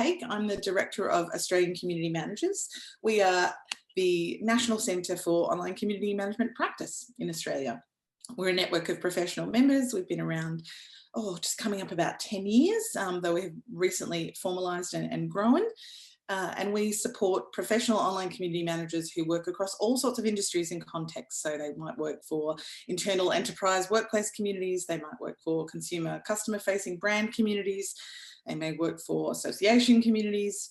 Paech. I'm the Director of Australian Community Managers. We are the National Centre for Online Community Management Practice in Australia. We're a network of professional members. We've been around, just coming up about 10 years, though we've recently formalised and grown. And we support professional online community managers who work across all sorts of industries and contexts. So they might work for internal enterprise workplace communities, they might work for consumer customer facing brand communities, they may work for association communities,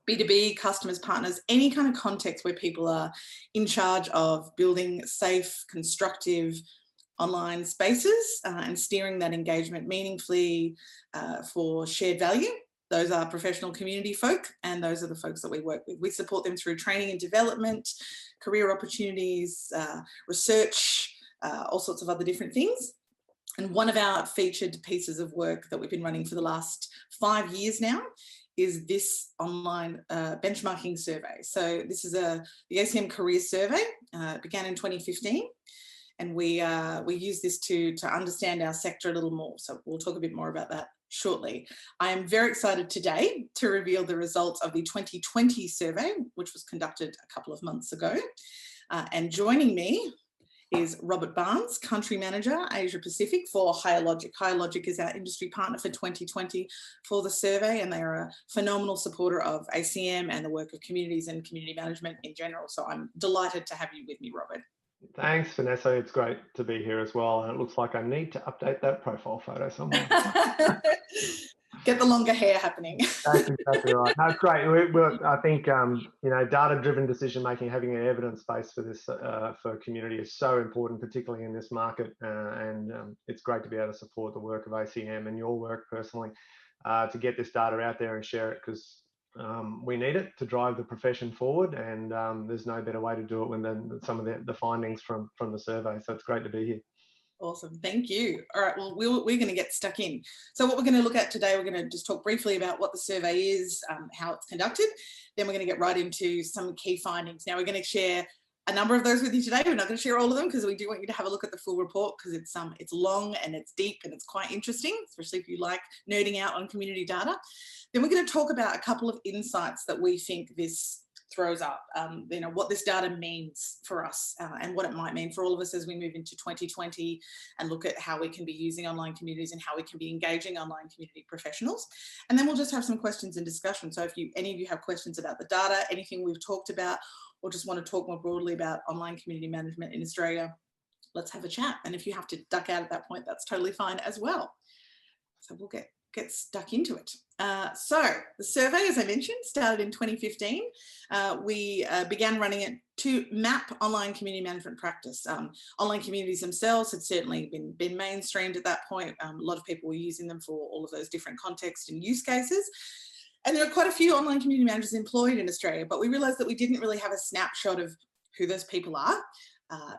B2B, customers, partners, any kind of context where people are in charge of building safe, constructive online spaces and steering that engagement meaningfully for shared value. Those are professional community folk, and those are the folks that we work with. We support them through training and development, career opportunities, research, all sorts of other different things. And one of our featured pieces of work that we've been running for the last 5 years now is this online benchmarking survey. So this is the SOCM career survey. It began in 2015. And we use this to understand our sector a little more. So we'll talk a bit more about that shortly. I am very excited today to reveal the results of the 2020 survey, which was conducted a couple of months ago. And joining me is Robert Barnes, Country Manager, Asia Pacific for Higher Logic. Higher Logic is our industry partner for 2020 for the survey, and they are a phenomenal supporter of ACM and the work of communities and community management in general. So I'm delighted to have you with me, Robert. Thanks, Vanessa. It's great to be here as well. And it looks like I need to update that profile photo somewhere. Get the longer hair happening. That's exactly right. No, it's great. I think data-driven decision-making, having an evidence base for this for community is so important, particularly in this market. And it's great to be able to support the work of ACM and your work personally to get this data out there and share it, because we need it to drive the profession forward, and there's no better way to do it than some of the findings from the survey. So it's great to be here. Awesome, thank you. All right, well, we're going to get stuck in. So what we're going to look at today, we're going to just talk briefly about what the survey is, how it's conducted. Then we're going to get right into some key findings. Now we're going to share a number of those with you today. We're not going to share all of them because we do want you to have a look at the full report, because it's long and it's deep and it's quite interesting, especially if you like nerding out on community data. Then we're going to talk about a couple of insights that we think this throws up, what this data means for us and what it might mean for all of us as we move into 2020 and look at how we can be using online communities and how we can be engaging online community professionals. And then we'll just have some questions and discussion. So if any of you have questions about the data, anything we've talked about, or just want to talk more broadly about online community management in Australia, let's have a chat. And if you have to duck out at that point, that's totally fine as well. So we'll get stuck into it. So the survey, as I mentioned, started in 2015. We began running it to map online community management practice. Online communities themselves had certainly been mainstreamed at that point. A lot of people were using them for all of those different contexts and use cases. And there are quite a few online community managers employed in Australia, but we realised that we didn't really have a snapshot of who those people are,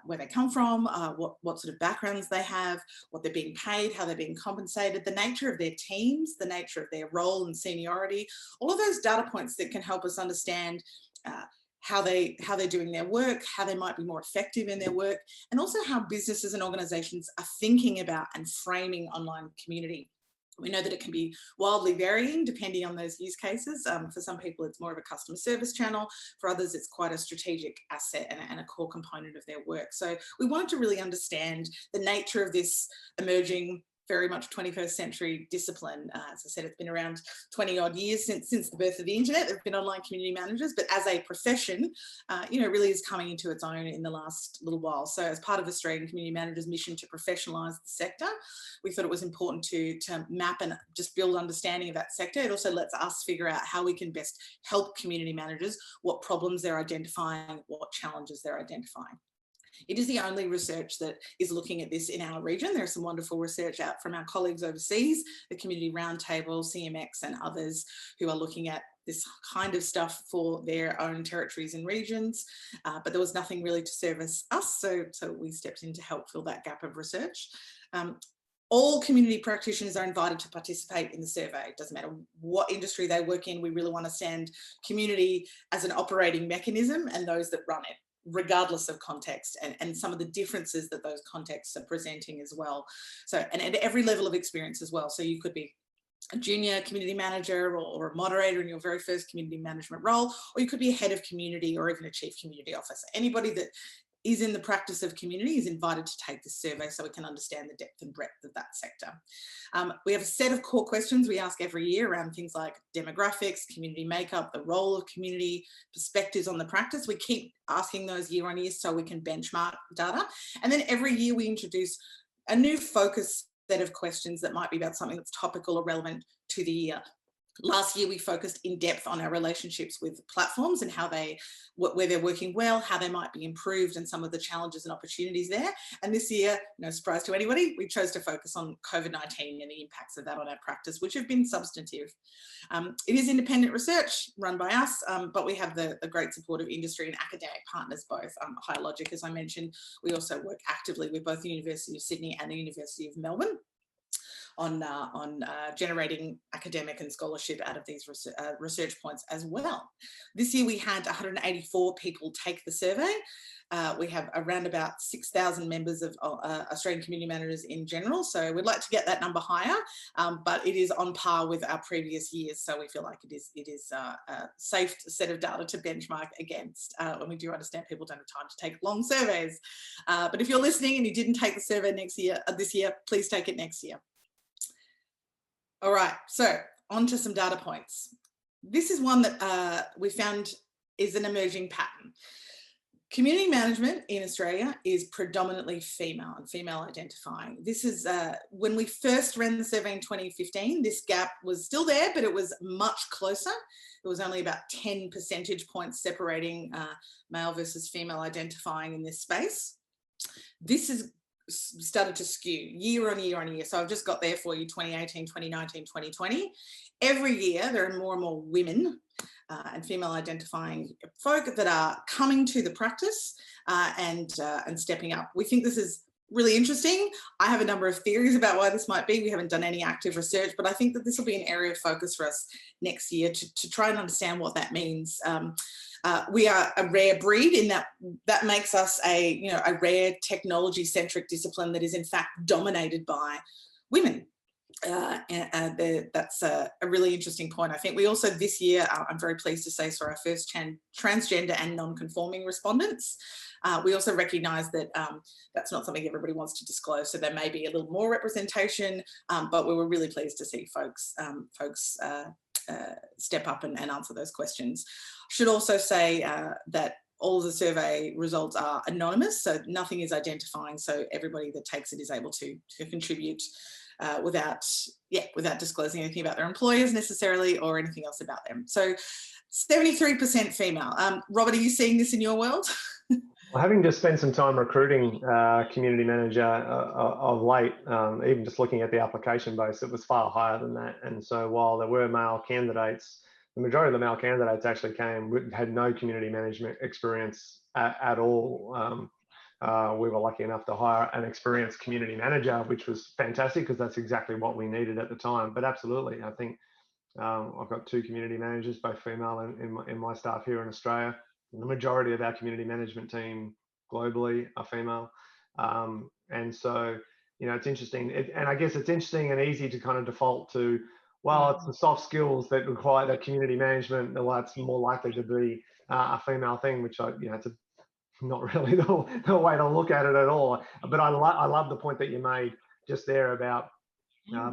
where they come from, what sort of backgrounds they have, what they're being paid, how they're being compensated, the nature of their teams, the nature of their role and seniority, all of those data points that can help us understand how they're doing their work, how they might be more effective in their work, and also how businesses and organisations are thinking about and framing online community. We know that it can be wildly varying depending on those use cases. For some people, it's more of a customer service channel. For others, it's quite a strategic asset and a core component of their work. So we wanted to really understand the nature of this emerging, very much 21st century discipline. As I said, it's been around 20 odd years since the birth of the internet. There have been online community managers, but as a profession, really is coming into its own in the last little while. So as part of Australian Community Managers' mission to professionalise the sector, we thought it was important to map and just build understanding of that sector. It also lets us figure out how we can best help community managers, what problems they're identifying, what challenges they're identifying. It is the only research that is looking at this in our region. There's some wonderful research out from our colleagues overseas, the Community Roundtable, CMX and others who are looking at this kind of stuff for their own territories and regions, but there was nothing really to service us, so we stepped in to help fill that gap of research. All community practitioners are invited to participate in the survey. It doesn't matter what industry they work in. We really want to stand community as an operating mechanism and those that run it, regardless of context and some of the differences that those contexts are presenting as well. So, and at every level of experience as well. So you could be a junior community manager or a moderator in your very first community management role, or you could be a head of community or even a chief community officer. Anybody that is in the practice of community is invited to take this survey so we can understand the depth and breadth of that sector. We have a set of core questions we ask every year around things like demographics, community makeup, the role of community, perspectives on the practice. We keep asking those year on year so we can benchmark data. And then every year we introduce a new focus set of questions that might be about something that's topical or relevant to the year. Last year, we focused in depth on our relationships with platforms and how where they're working well, how they might be improved, and some of the challenges and opportunities there. And this year, no surprise to anybody, we chose to focus on COVID-19 and the impacts of that on our practice, which have been substantive. It is independent research run by us, but we have the great support of industry and academic partners, both. Higher Logic, as I mentioned, we also work actively with both the University of Sydney and the University of Melbourne on generating academic and scholarship out of these research points as well. This year we had 184 people take the survey. We have around about 6,000 members of Australian community managers in general, so we'd like to get that number higher, but it is on par with our previous years, so we feel like it is a safe set of data to benchmark against, when we do understand people don't have time to take long surveys. But if you're listening and you didn't take the survey this year, please take it next year. All right, so on to some data points. This is one that we found is an emerging pattern. Community management in Australia is predominantly female and female identifying. This is when we first ran the survey in 2015, this gap was still there, but it was much closer. It was only about 10 percentage points separating male versus female identifying in this space. This is started to skew year on year on year. So I've just got there for you 2018, 2019, 2020. Every year there are more and more women and female identifying folk that are coming to the practice and stepping up. We think this is really interesting. I have a number of theories about why this might be. We haven't done any active research, but I think that this will be an area of focus for us next year to try and understand what that means. We are a rare breed in that makes us a rare technology-centric discipline that is in fact dominated by women. That's a really interesting point. I think we also this year, I'm very pleased to say, saw our first transgender and non-conforming respondents. We also recognise that that's not something everybody wants to disclose, so there may be a little more representation, but we were really pleased to see folks step up and answer those questions. Should also say that all of the survey results are anonymous, so nothing is identifying, so everybody that takes it is able to contribute without disclosing anything about their employers necessarily or anything else about them. So 73% female. Robert, are you seeing this in your world? Well, having just spent some time recruiting community manager of late, even just looking at the application base, it was far higher than that. And so while there were male candidates, the majority of the male candidates actually had no community management experience at all. We were lucky enough to hire an experienced community manager, which was fantastic because that's exactly what we needed at the time. But absolutely, I think I've got 2 community managers, both female in my staff here in Australia. The majority of our community management team globally are female. And so, it's interesting. And I guess it's interesting and easy to kind of default to, well, it's the soft skills that require that community management. Well, that's more likely to be a female thing, which it's not really the way to look at it at all. But I love the point that you made just there about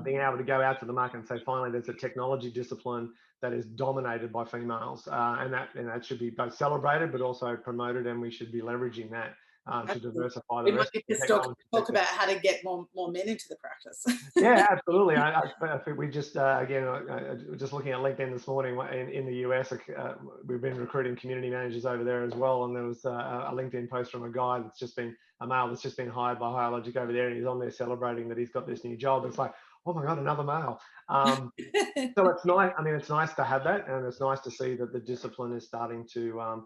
being able to go out to the market and say, finally, there's a technology discipline that is dominated by females, and that should be both celebrated but also promoted, and we should be leveraging that to diversify the rest. We might talk about how to get more men into the practice. Yeah, absolutely. I think we just just looking at LinkedIn this morning in the US, we've been recruiting community managers over there as well, and there was a LinkedIn post from a guy a male that's just been hired by Higher Logic over there, and he's on there celebrating that he's got this new job. It's like, oh my God, another male. So it's nice. I mean, it's nice to have that, and it's nice to see that the discipline is starting to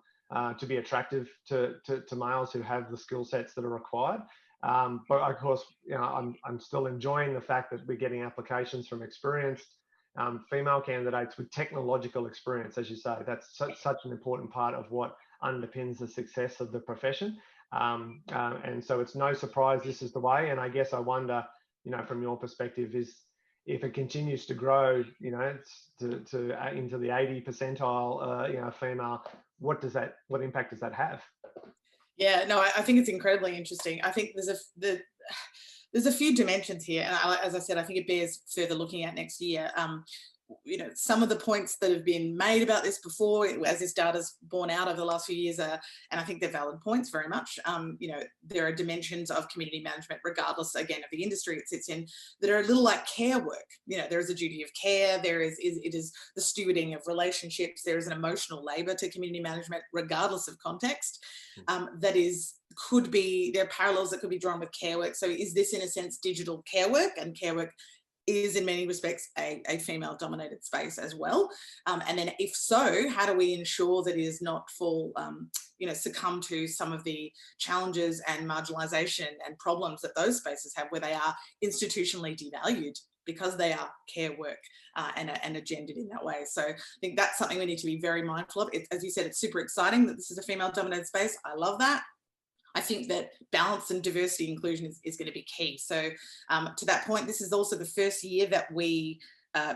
be attractive to males who have the skill sets that are required. But of course, I'm still enjoying the fact that we're getting applications from experienced female candidates with technological experience, as you say. That's such an important part of what underpins the success of the profession. And so it's no surprise this is the way. And I guess I wonder, from your perspective, is if it continues to grow, you know, to into the 80 percentile, you know, female, what impact does that have? Yeah, no, I think it's incredibly interesting. I think there's a few dimensions here, and as I said, I think it bears further looking at next year. You know, some of the points that have been made about this before, as this data's borne out over the last few years, and I think they're valid points very much. You know, there are dimensions of community management, regardless, again, of the industry it sits in, that are a little like care work. You know, there is a duty of care, it is the stewarding of relationships, there is an emotional labour to community management, regardless of context. There are parallels that could be drawn with care work. So is this, in a sense, digital care work? And care work is in many respects a female dominated space as well. And then if so, how do we ensure that it is not succumb to some of the challenges and marginalization and problems that those spaces have, where they are institutionally devalued because they are care work and agendered in that way. So I think that's something we need to be very mindful of. As you said, it's super exciting that this is a female dominated space. I love that. I think that balance and diversity inclusion is going to be key. So to that point, this is also the first year that we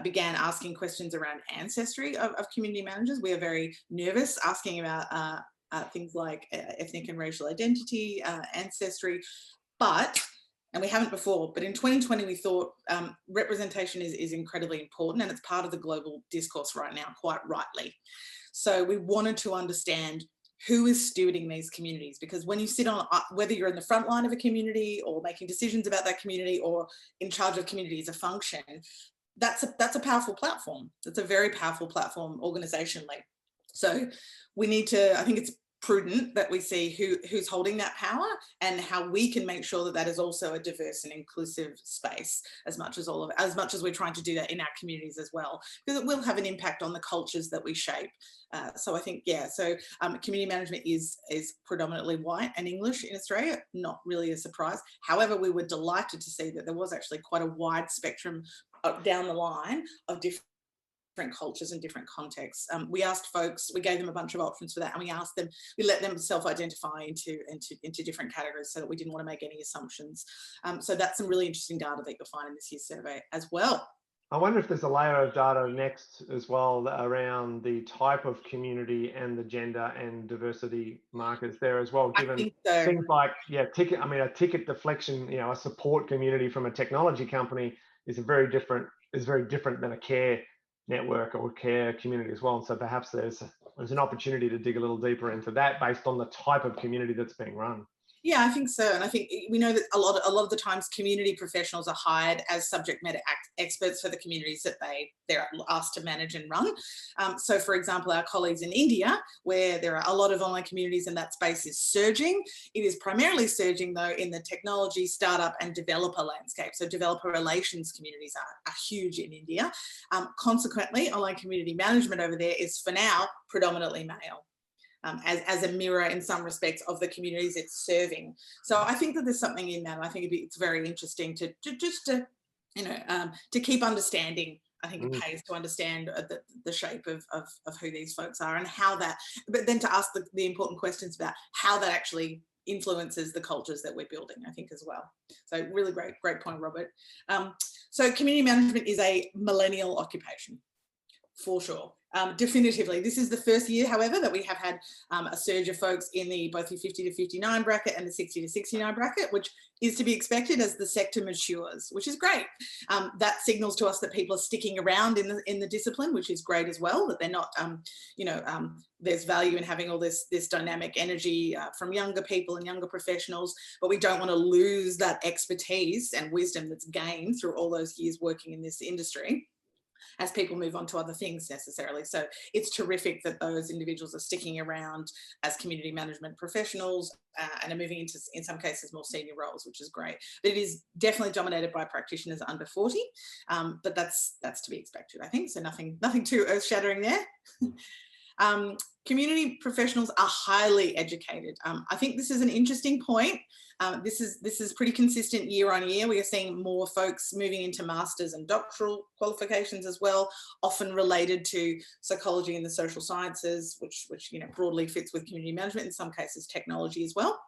began asking questions around ancestry of community managers. We are very nervous asking about things like ethnic and racial identity, ancestry, and we haven't before, but in 2020, we thought representation is incredibly important, and it's part of the global discourse right now, quite rightly. So we wanted to understand who is stewarding these communities, because when you sit on, whether you're in the front line of a community or making decisions about that community or in charge of community as a function, that's a powerful platform. It's a very powerful platform organizationally. So we need to, I think it's prudent that we see who's holding that power and how we can make sure that that is also a diverse and inclusive space, as much as we're trying to do that in our communities as well, because it will have an impact on the cultures that we shape. So I think, yeah, so community management is predominantly white and English in Australia, not really a surprise. However, we were delighted to see that there was actually quite a wide spectrum down the line of different cultures and different contexts. We asked folks, we gave them a bunch of options for that, and we let them self-identify into different categories so that we didn't want to make any assumptions. So that's some really interesting data that you'll find in this year's survey as well. I wonder if there's a layer of data next as well around the type of community and the gender and diversity markers there as well, given things like, a ticket deflection, you know, a support community from a technology company is very different than a care network or care community as well. And so perhaps there's an opportunity to dig a little deeper into that based on the type of community that's being run. Yeah, I think so. And I think we know that a lot of the times community professionals are hired as subject matter experts for the communities that they're asked to manage and run. So for example, our colleagues in India, where there are a lot of online communities and that space is surging, it is primarily surging though in the technology, startup and developer landscape. So developer relations communities are huge in India. Consequently, online community management over there is for now predominantly male. As a mirror in some respects of the communities it's serving. So I think that there's something in that. I think it's very interesting to keep understanding. I think it pays to understand the shape of who these folks are and how that, but then to ask the important questions about how that actually influences the cultures that we're building, I think, as well. So really great point, Robert. So community management is a millennial occupation, for sure. Definitively. This is the first year, however, that we have had a surge of folks in both the 50 to 59 bracket and the 60 to 69 bracket, which is to be expected as the sector matures, which is great. That signals to us that people are sticking around in the discipline, which is great as well, that they're not, there's value in having all this dynamic energy from younger people and younger professionals, but we don't want to lose that expertise and wisdom that's gained through all those years working in this industry as people move on to other things necessarily. So it's terrific that those individuals are sticking around as community management professionals and are moving into, in some cases, more senior roles, which is great. But it is definitely dominated by practitioners under 40, but that's to be expected, I think. So nothing too earth-shattering there. Community professionals are highly educated. I think this is an interesting point. This is pretty consistent year on year. We are seeing more folks moving into masters and doctoral qualifications as well, often related to psychology and the social sciences, which broadly fits with community management, in some cases technology as well.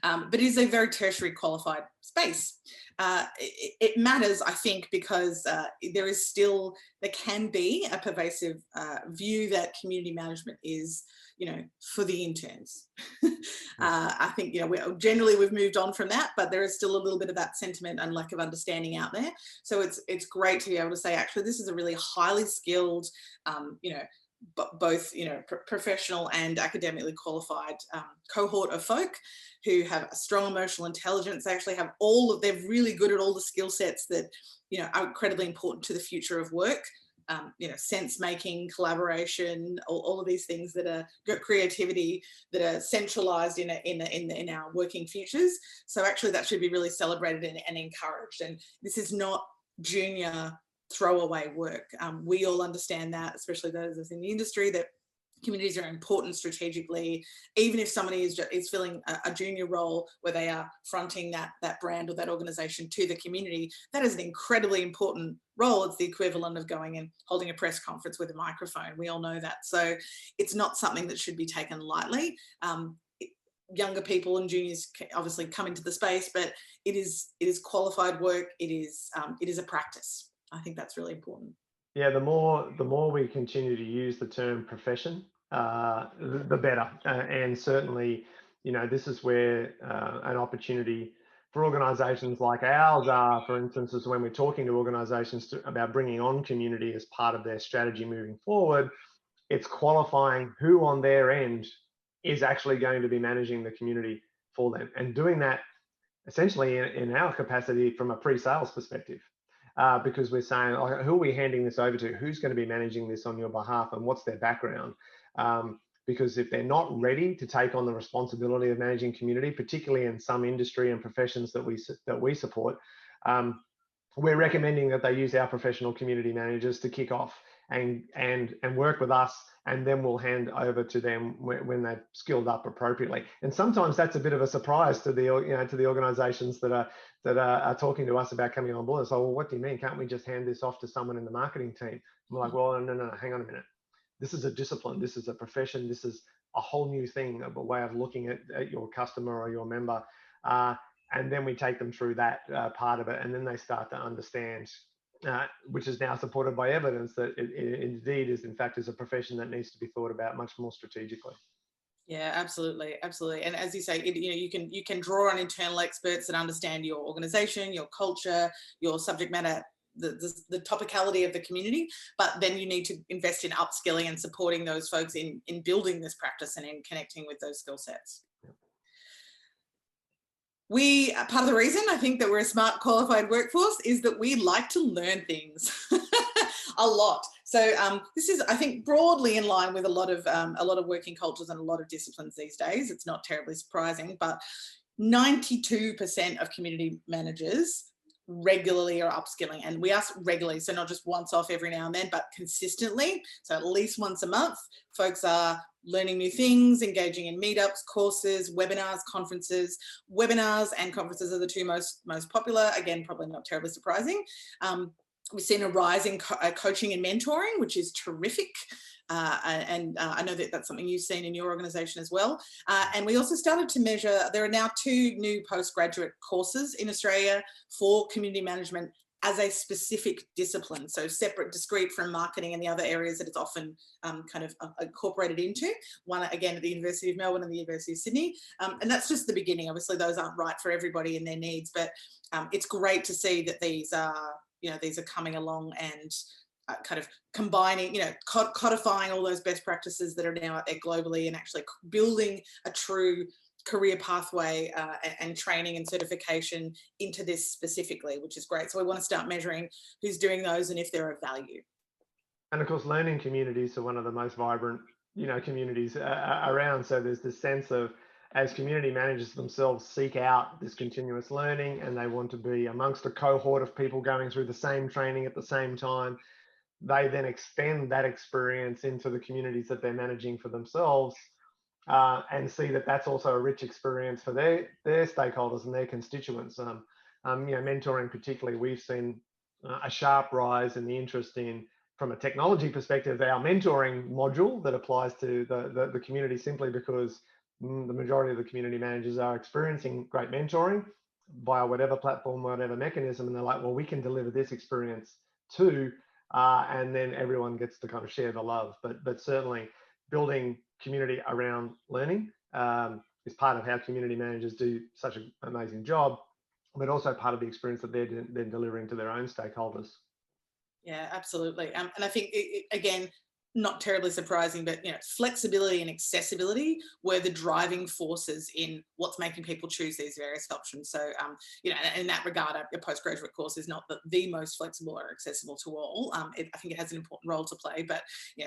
But it is a very tertiary qualified space. It matters, I think, because there can be a pervasive view that community management is, for the interns. I think, we've moved on from that, but there is still a little bit of that sentiment and lack of understanding out there. So it's great to be able to say, actually, this is a really highly skilled, both professional and academically qualified cohort of folk who have a strong emotional intelligence. They actually have they're really good at all the skill sets that are incredibly important to the future of work. Sense making, collaboration, all of these things that are creativity, that are centralized in our working futures. So actually that should be really celebrated and encouraged. And this is not junior throwaway work. We all understand that, especially those in the industry, that communities are important strategically. Even if somebody is filling a junior role where they are fronting that brand or that organization to the community, that is an incredibly important role. It's the equivalent of going and holding a press conference with a microphone. We all know that. So it's not something that should be taken lightly. Younger people and juniors obviously come into the space, but it is qualified work. It is a practice. I think that's really important. Yeah, the more we continue to use the term profession, the better. And certainly, this is where an opportunity for organisations like ours are, for instance, is when we're talking to organisations about bringing on community as part of their strategy moving forward, it's qualifying who on their end is actually going to be managing the community for them, and doing that essentially in our capacity from a pre-sales perspective. Because we're saying, who are we handing this over to? Who's going to be managing this on your behalf, and what's their background? Because if they're not ready to take on the responsibility of managing community, particularly in some industry and professions that we support, we're recommending that they use our professional community managers to kick off and work with us, and then we'll hand over to them when they've skilled up appropriately. And sometimes that's a bit of a surprise to the organisations that are talking to us about coming on board. So, well, what do you mean? Can't we just hand this off to someone in the marketing team? And we're like, well, no, hang on a minute. This is a discipline. This is a profession. This is a whole new thing, a way of looking at your customer or your member. And then we take them through that part of it, and then they start to understand, which is now supported by evidence, that it indeed is, in fact, is a profession that needs to be thought about much more strategically. Yeah, absolutely. And as you say, you can draw on internal experts that understand your organisation, your culture, your subject matter, the topicality of the community, but then you need to invest in upskilling and supporting those folks in building this practice and in connecting with those skill sets. Part of the reason I think that we're a smart, qualified workforce is that we like to learn things a lot. So this is, I think, broadly in line with a lot of working cultures and a lot of disciplines these days. It's not terribly surprising, but 92% of community managers regularly are upskilling, and we ask regularly, so not just once off every now and then, but consistently. So at least once a month, folks are learning new things, engaging in meetups, courses, webinars, conferences. Webinars and conferences are the two most popular. Again, probably not terribly surprising. We've seen a rise in coaching and mentoring, which is terrific. And I know that that's something you've seen in your organisation as well. And we also started to measure, there are now 2 new postgraduate courses in Australia for community management as a specific discipline, so separate, discrete from marketing and the other areas that it's often kind of incorporated into. One, again, at the University of Melbourne and the University of Sydney. And that's just the beginning. Obviously, those aren't right for everybody and their needs, but it's great to see that these are coming along and kind of combining, codifying all those best practices that are now out there globally, and actually building a true career pathway and training and certification into this specifically, which is great. So we want to start measuring who's doing those and if they're of value. And of course, learning communities are one of the most vibrant, communities around. So there's this sense of, as community managers themselves seek out this continuous learning, and they want to be amongst a cohort of people going through the same training at the same time, they then extend that experience into the communities that they're managing for themselves, and see that that's also a rich experience for their stakeholders and their constituents. Mentoring particularly, we've seen a sharp rise in the interest in, from a technology perspective, our mentoring module that applies to the community, simply because the majority of the community managers are experiencing great mentoring via whatever platform, whatever mechanism, and they're like, well, we can deliver this experience too, and then everyone gets to kind of share the love. But certainly building community around learning is part of how community managers do such an amazing job, but also part of the experience that they're then delivering to their own stakeholders. Yeah, absolutely. And I think, again, not terribly surprising, but flexibility and accessibility were the driving forces in what's making people choose these various options. So, in that regard, a postgraduate course is not the most flexible or accessible to all. I think it has an important role to play, but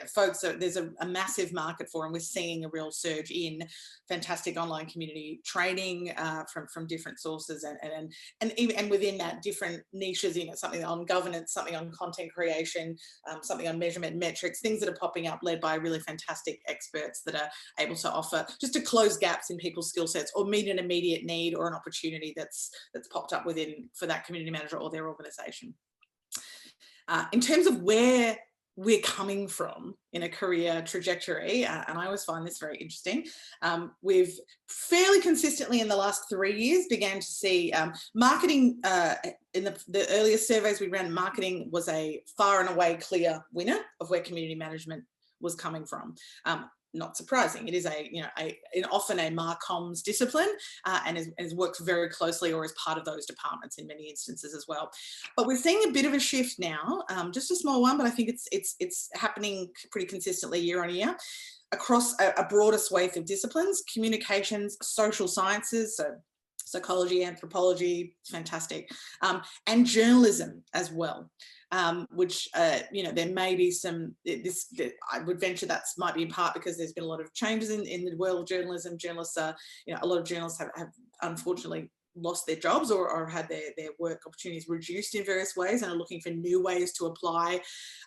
folks, there's a massive market for, and we're seeing a real surge in fantastic online community training from different sources, and within that, different niches. Something on governance, something on content creation, something on measurement metrics, things that are popping up, led by really fantastic experts that are able to offer just to close gaps in people's skill sets or meet an immediate need or an opportunity that's popped up for that community manager or their organization. In terms of where we're coming from in a career trajectory, and I always find this very interesting, we've fairly consistently in the last 3 years began to see marketing. In the earliest surveys we ran, marketing was a far and away clear winner of where community management was coming from. Not surprising. It is often a marcoms discipline, and works very closely or is part of those departments in many instances as well. But we're seeing a bit of a shift now, just a small one, but I think it's happening pretty consistently year on year across a broader swathe of disciplines: communications, social sciences, so psychology, anthropology, fantastic, and journalism as well. Which there may be some, I would venture that might be in part because there's been a lot of changes in the world of journalism. Journalists are, a lot of journalists have unfortunately lost their jobs or had their work opportunities reduced in various ways, and are looking for new ways to apply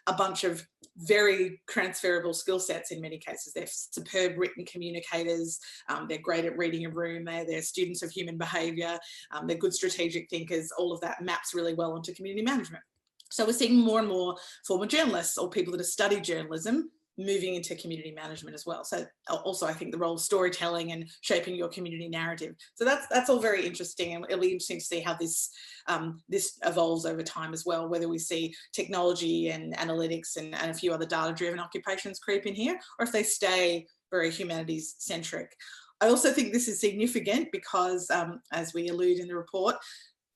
a bunch of very transferable skill sets. In many cases, they're superb written communicators, they're great at reading a room, they're students of human behaviour, they're good strategic thinkers. All of that maps really well onto community management. So we're seeing more and more former journalists or people that have studied journalism moving into community management as well. So also, I think the role of storytelling and shaping your community narrative. So that's all very interesting, and it'll be interesting to see how this evolves over time as well, whether we see technology and analytics and a few other data-driven occupations creep in here, or if they stay very humanities-centric. I also think this is significant because, as we allude in the report,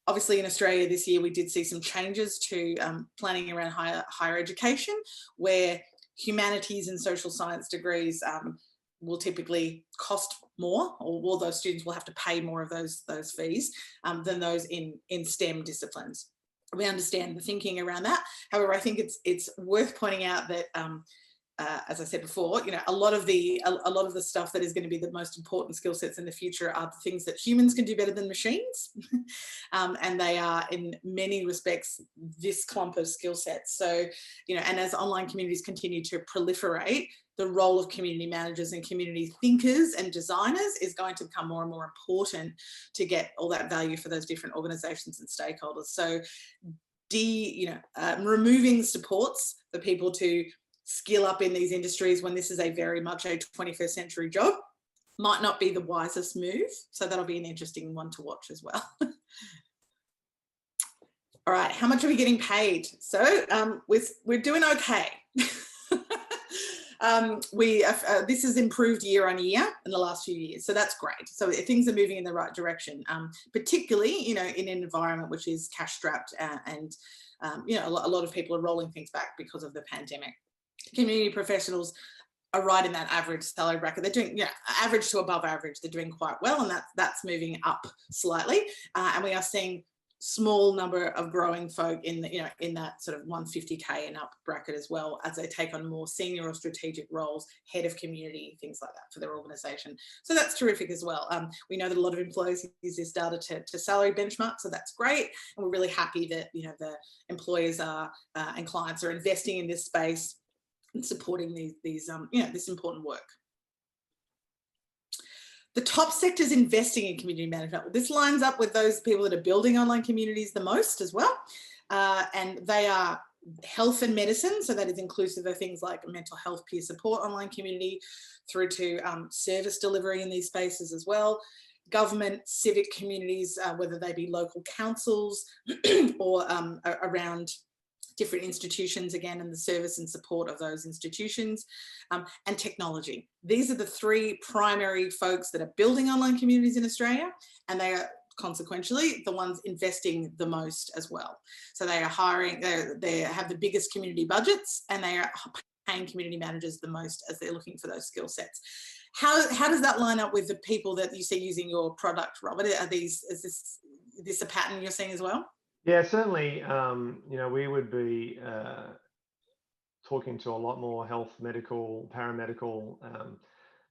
obviously in Australia this year, we did see some changes to planning around higher education, where humanities and social science degrees will typically cost more, or all those students will have to pay more of those fees than those in STEM disciplines. We understand the thinking around that. However, I think it's worth pointing out that as I said before, a lot of the stuff that is going to be the most important skill sets in the future are the things that humans can do better than machines, and they are in many respects this clump of skill sets. So, and as online communities continue to proliferate, the role of community managers and community thinkers and designers is going to become more and more important to get all that value for those different organisations and stakeholders. So, removing supports for people to skill up in these industries when this is a very much a 21st century job might not be the wisest move. So that'll be an interesting one to watch as well. All right, how much are we getting paid? So we're doing okay. This has improved year on year in the last few years, so that's great. So things are moving in the right direction, particularly in an environment which is cash strapped, and a lot of people are rolling things back because of the pandemic. Community professionals are right in that average salary bracket. They're doing average to above average. They're doing quite well, and that's moving up slightly. And we are seeing small number of growing folk in that sort of 150K and up bracket as well, as they take on more senior or strategic roles, head of community, things like that for their organisation. So that's terrific as well. We know that a lot of employers use this data to salary benchmark, so that's great, and we're really happy that the employers are and clients are investing in this space and supporting this important work. The top sectors investing in community management. Well, this lines up with those people that are building online communities the most as well. And they are health and medicine, so that is inclusive of things like mental health peer support online community, through to service delivery in these spaces as well. Government, civic communities, whether they be local councils or around different institutions, again, and the service and support of those institutions, and technology. These are the three primary folks that are building online communities in Australia, and they are consequentially the ones investing the most as well. So they are hiring, they have the biggest community budgets, and they are paying community managers the most as they're looking for those skill sets. How does that line up with the people that you see using your product, Robert? Is this a pattern you're seeing as well? Yeah, certainly. We would be talking to a lot more health, medical, paramedical,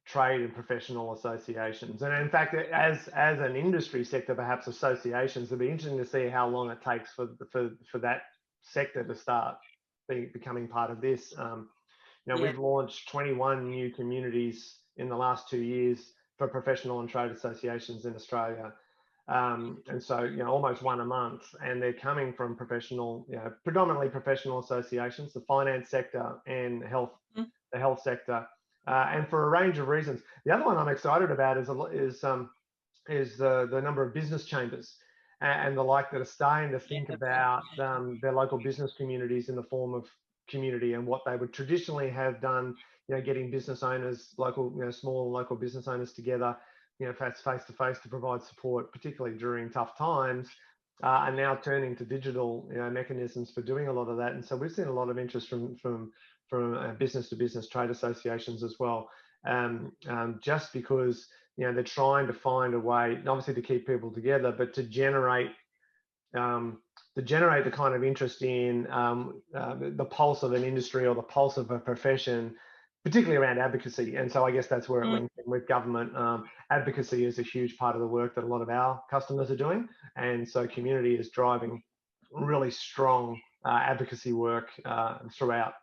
trade and professional associations. And in fact, as an industry sector, perhaps associations, it'd be interesting to see how long it takes for that sector to start becoming part of this. We've launched 21 new communities in the last 2 years for professional and trade associations in Australia. And so, almost one a month, and they're coming from professional, predominantly professional associations, the finance sector and the health sector, and for a range of reasons. The other one I'm excited about is the number of business chambers and the like that are starting to think about their local business communities in the form of community, and what they would traditionally have done, getting business owners, small local business owners together, face to face to provide support, particularly during tough times, are now turning to digital, mechanisms for doing a lot of that. And so we've seen a lot of interest from business to business trade associations as well, just because they're trying to find a way, obviously, to keep people together, but to generate the kind of interest in the pulse of an industry or the pulse of a profession, particularly around advocacy. And so I guess that's where it links in with government. Advocacy is a huge part of the work that a lot of our customers are doing. And so community is driving really strong advocacy work throughout.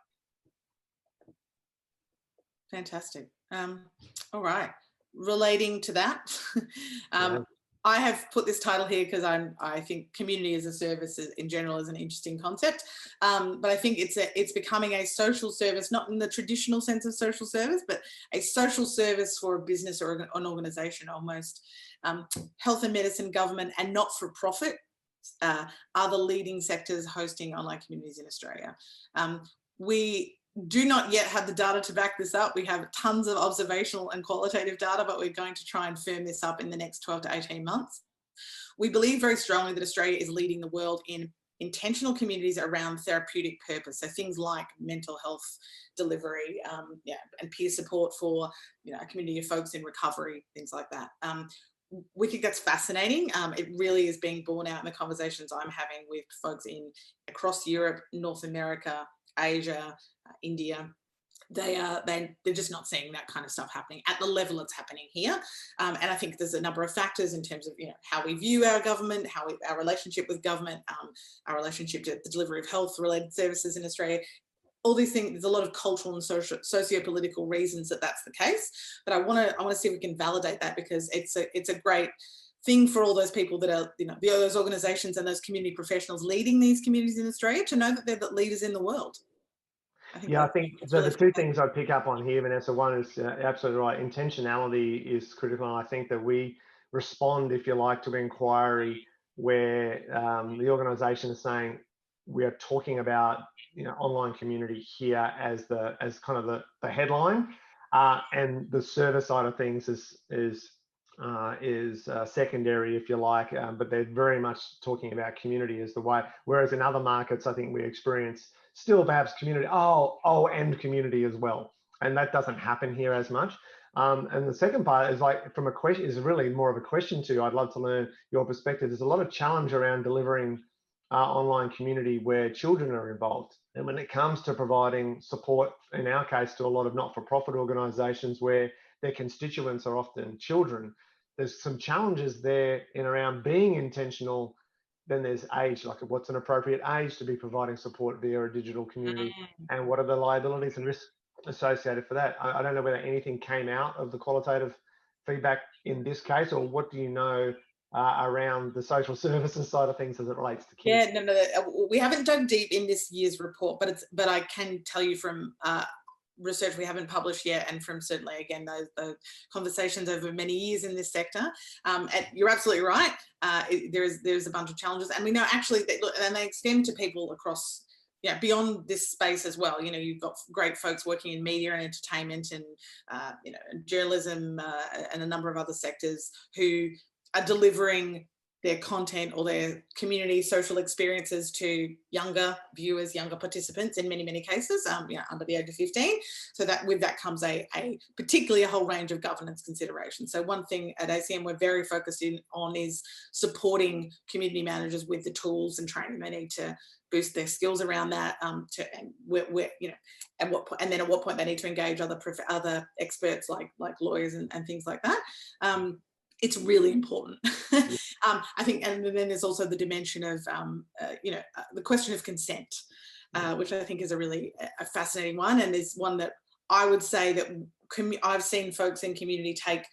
Fantastic. All right. Relating to that, I have put this title here because I think community as a service in general is an interesting concept, but I think it's becoming a social service, not in the traditional sense of social service, but a social service for a business or an organisation almost. Health and medicine, government, and not-for-profit are the leading sectors hosting online communities in Australia. We do not yet have the data to back this up. We have tons of observational and qualitative data, but we're going to try and firm this up in the next 12 to 18 months. We believe very strongly that Australia is leading the world in intentional communities around therapeutic purpose. So things like mental health delivery, and peer support for a community of folks in recovery, things like that. We think that's fascinating. It really is being borne out in the conversations I'm having with folks across Europe, North America, Asia, India. They're just not seeing that kind of stuff happening at the level it's happening here. And I think there's a number of factors in terms of how we view our government, our relationship with government, our relationship to the delivery of health-related services in Australia. All these things, there's a lot of cultural and socio-political reasons that's the case. But I want to see if we can validate that, because it's a great thing for all those people that are, those organisations and those community professionals leading these communities in Australia to know that they're the leaders in the world. I think the two things I pick up on here, Vanessa, one is absolutely right. Intentionality is critical. And I think that we respond, if you like, to inquiry where the organisation is saying, we are talking about online community here as kind of the headline, and the service side of things is secondary, if you like, but they're very much talking about community as the way. Whereas in other markets, I think we experience still perhaps community, and community as well, and that doesn't happen here as much. And the second part is from a question, is really more of a question to you. I'd love to learn your perspective. There's a lot of challenge around delivering online community where children are involved, and when it comes to providing support, in our case, to a lot of not-for-profit organisations where their constituents are often children, there's some challenges there in around being intentional. Then there's age, like what's an appropriate age to be providing support via a digital community, and what are the liabilities and risks associated for that. I don't know whether anything came out of the qualitative feedback in this case, or what do you know around the social services side of things as it relates to kids? Yeah, no, we haven't dug deep in this year's report, but I can tell you from research we haven't published yet, and from certainly again those conversations over many years in this sector, and you're absolutely right. There's a bunch of challenges, and we know actually and they extend to people across, beyond this space as well. You've got great folks working in media and entertainment and journalism and a number of other sectors who are delivering their content or their community social experiences to younger viewers, younger participants in many, many cases, under the age of 15. So that with that comes particularly a whole range of governance considerations. So one thing at ACM we're very focused on is supporting community managers with the tools and training they need to boost their skills around that, and at what point they need to engage other experts like lawyers and things like that. It's really important. I think, and then there's also the dimension of, the question of consent, which I think is a fascinating one, and is one that I would say that I've seen folks in community take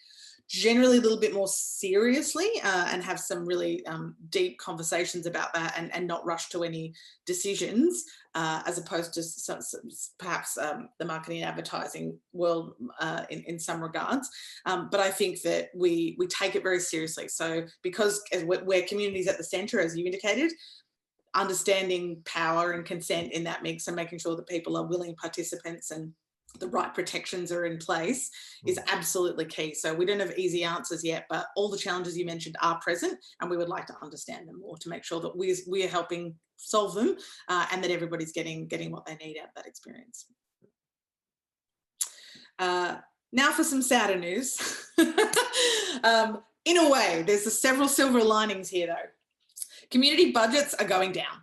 generally a little bit more seriously, and have some really deep conversations about that, and not rush to any decisions, as opposed to perhaps the marketing and advertising world in some regards. But I think that we take it very seriously. So because we're communities at the centre, as you indicated, understanding power and consent in that mix and making sure that people are willing participants and the right protections are in place is absolutely key. So we don't have easy answers yet, but all the challenges you mentioned are present, and we would like to understand them more to make sure that we are helping solve them, and that everybody's getting what they need out of that experience. Now for some sadder news. In a way, there's several silver linings here though. Community budgets are going down.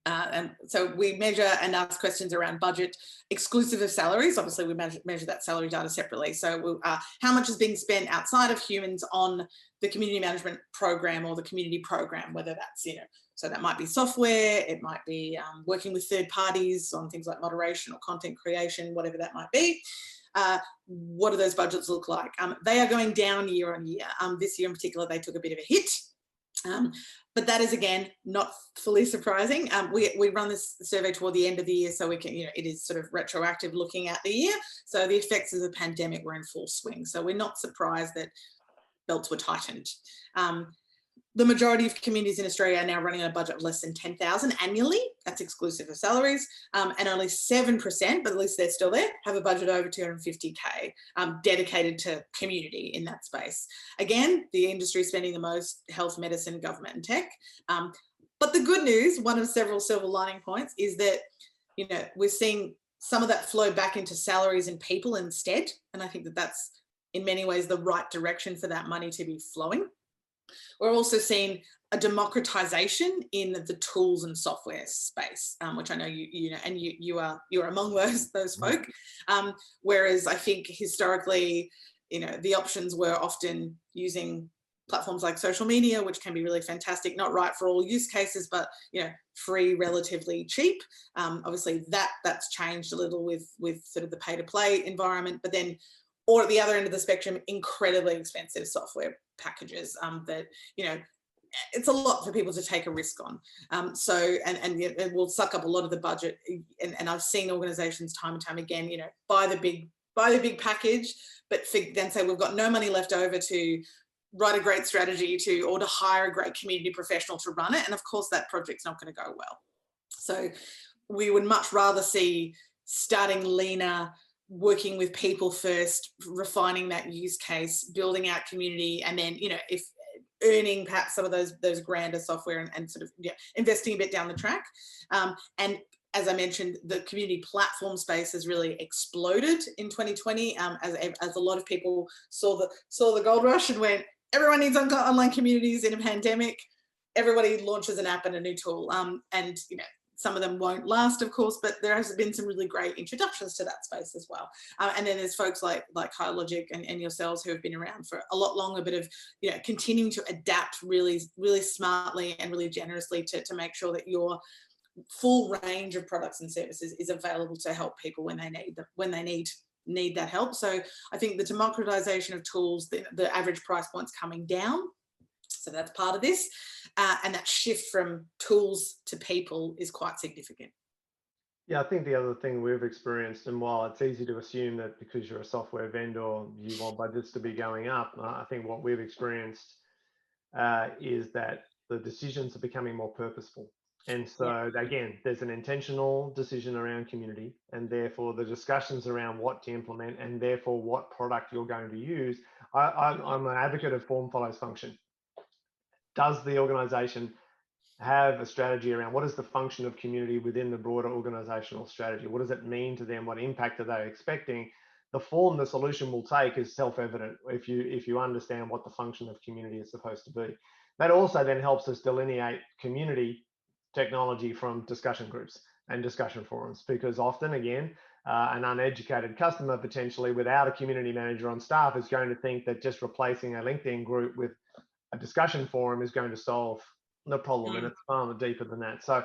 And so we measure and ask questions around budget exclusive of salaries. Obviously, we measure that salary data separately. So how much is being spent outside of humans on the community management program or the community program, whether that's, so that might be software, it might be working with third parties on things like moderation or content creation, whatever that might be. What do those budgets look like? They are going down year on year. This year in particular, they took a bit of a hit. But that is, again, not fully surprising. We run this survey toward the end of the year, so we can, it is sort of retroactive looking at the year. So the effects of the pandemic were in full swing. So we're not surprised that belts were tightened. The majority of communities in Australia are now running a budget of less than 10,000 annually. That's exclusive of salaries. And only 7%, but at least they're still there, have a budget over 250K dedicated to community in that space. Again, the industry spending the most: health, medicine, government and tech. But the good news, one of several silver lining points, is that, we're seeing some of that flow back into salaries and people instead. And I think that that's in many ways the right direction for that money to be flowing. We're also seeing a democratization in the tools and software space, which I know you're among those folk. Whereas I think historically, the options were often using platforms like social media, which can be really fantastic, not right for all use cases, but free, relatively cheap. Obviously that's changed a little with sort of the pay-to-play environment, but then, or at the other end of the spectrum, incredibly expensive software packages that, it's a lot for people to take a risk on. So, and it will suck up a lot of the budget. And I've seen organizations time and time again, buy the big package, but then say we've got no money left over to write a great strategy or to hire a great community professional to run it. And of course that project's not going to go well. So we would much rather see starting leaner, working with people first, refining that use case, building out community, and then, if earning perhaps some of those grander software and sort of investing a bit down the track. And as I mentioned, the community platform space has really exploded in 2020 as a lot of people saw the gold rush and went, everyone needs online communities in a pandemic. Everybody launches an app and a new tool, and some of them won't last, of course, but there has been some really great introductions to that space as well. And then there's folks like HighLogic and yourselves who have been around for a lot longer, but of continuing to adapt really, really smartly and really generously to make sure that your full range of products and services is available to help people when they need that help. So I think the democratization of tools, the average price point's coming down. So that's part of this. And that shift from tools to people is quite significant. Yeah, I think the other thing we've experienced, and while it's easy to assume that because you're a software vendor, you want budgets to be going up, I think what we've experienced is that the decisions are becoming more purposeful. And so again, there's an intentional decision around community, and therefore the discussions around what to implement and therefore what product you're going to use. I'm an advocate of form follows function. Does the organization have a strategy around what is the function of community within the broader organizational strategy? What does it mean to them? What impact are they expecting? The form the solution will take is self-evident if you understand what the function of community is supposed to be. That also then helps us delineate community technology from discussion groups and discussion forums, because often, again, an uneducated customer potentially without a community manager on staff is going to think that just replacing a LinkedIn group with a discussion forum is going to solve the problem, and it's far deeper than that. So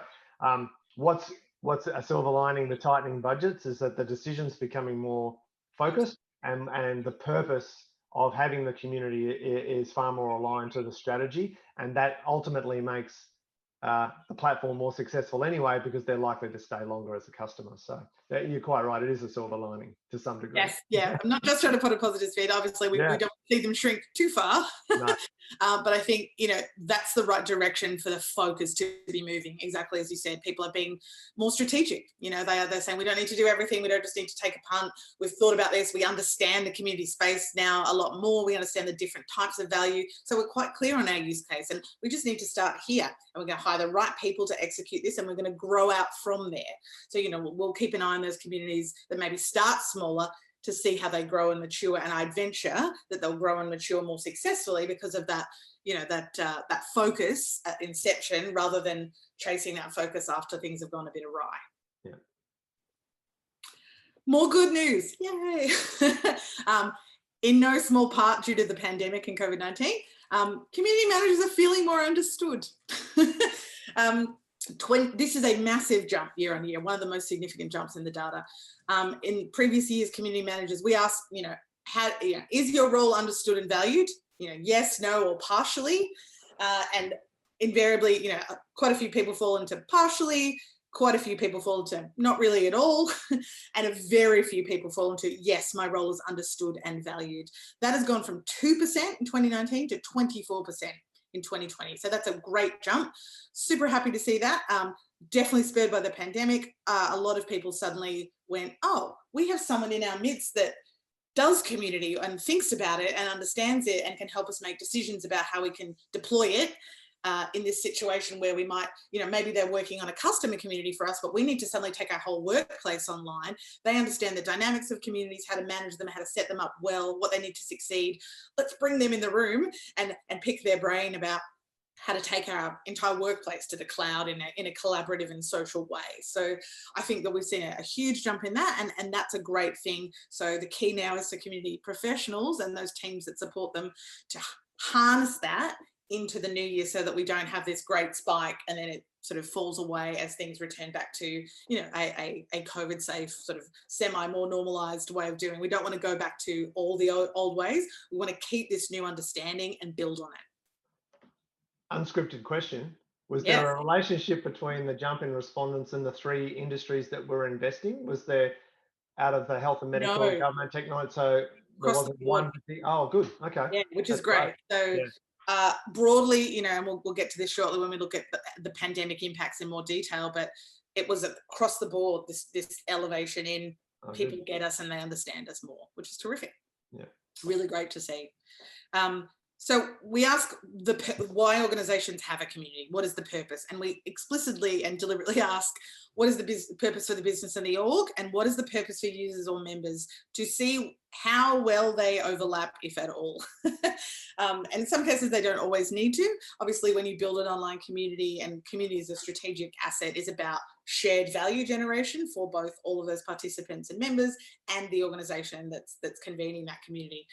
what's a silver lining, the tightening budgets, is that the decision's becoming more focused, and the purpose of having the community is far more aligned to the strategy, and that ultimately makes the platform more successful anyway, because they're likely to stay longer as a customer. So you're quite right, it is a silver lining to some degree. Yes, yeah. I'm not just trying to put a positive spin. Obviously, we don't see them shrink too far. No. But I think, that's the right direction for the focus to be moving. Exactly as you said, people are being more strategic. They're saying we don't need to do everything. We don't just need to take a punt. We've thought about this. We understand the community space now a lot more. We understand the different types of value. So we're quite clear on our use case, and we just need to start here. And we're going to hire the right people to execute this, and we're going to grow out from there. So, we'll keep an eye on those communities that maybe start smaller to see how they grow and mature, and I'd venture that they'll grow and mature more successfully because of that, that focus at inception, rather than chasing that focus after things have gone a bit awry. Yeah. More good news, yay! In no small part due to the pandemic and COVID-19, community managers are feeling more understood. This is a massive jump year on year, one of the most significant jumps in the data. In previous years, community managers, we asked, is your role understood and valued? Yes, no, or partially. And invariably, quite a few people fall into partially, quite a few people fall into not really at all, and a very few people fall into, yes, my role is understood and valued. That has gone from 2% in 2019 to 24% in 2020. So that's a great jump. Super happy to see that. Definitely spurred by the pandemic. A lot of people suddenly went, oh, we have someone in our midst that does community and thinks about it and understands it and can help us make decisions about how we can deploy it in this situation where we might, maybe they're working on a customer community for us, but we need to suddenly take our whole workplace online. They understand the dynamics of communities, how to manage them, how to set them up well, what they need to succeed. Let's bring them in the room and pick their brain about how to take our entire workplace to the cloud in a collaborative and social way. So I think that we've seen a huge jump in that, and that's a great thing. So the key now is for community professionals and those teams that support them to harness that into the new year, so that we don't have this great spike and then it sort of falls away as things return back to, a COVID safe sort of semi more normalized way of doing. We don't want to go back to all the old ways. We want to keep this new understanding and build on it. Unscripted question. Was there a relationship between the jump in respondents and the 3 industries that were investing? Was there, out of the health and medical, government, technology, so there wasn't one? Oh, good. Okay. Yeah, which is great. So broadly, and we'll get to this shortly when we look at the pandemic impacts in more detail, but it was across the board, this elevation in people get us and they understand us more, which is terrific. Yeah. Really great to see. So we ask why organizations have a community. What is the purpose? And we explicitly and deliberately ask, what is the purpose for the business and the org? And what is the purpose for users or members, to see how well they overlap, if at all. And in some cases, they don't always need to. Obviously, when you build an online community, and community is a strategic asset, is about shared value generation for both all of those participants and members and the organization that's convening that community.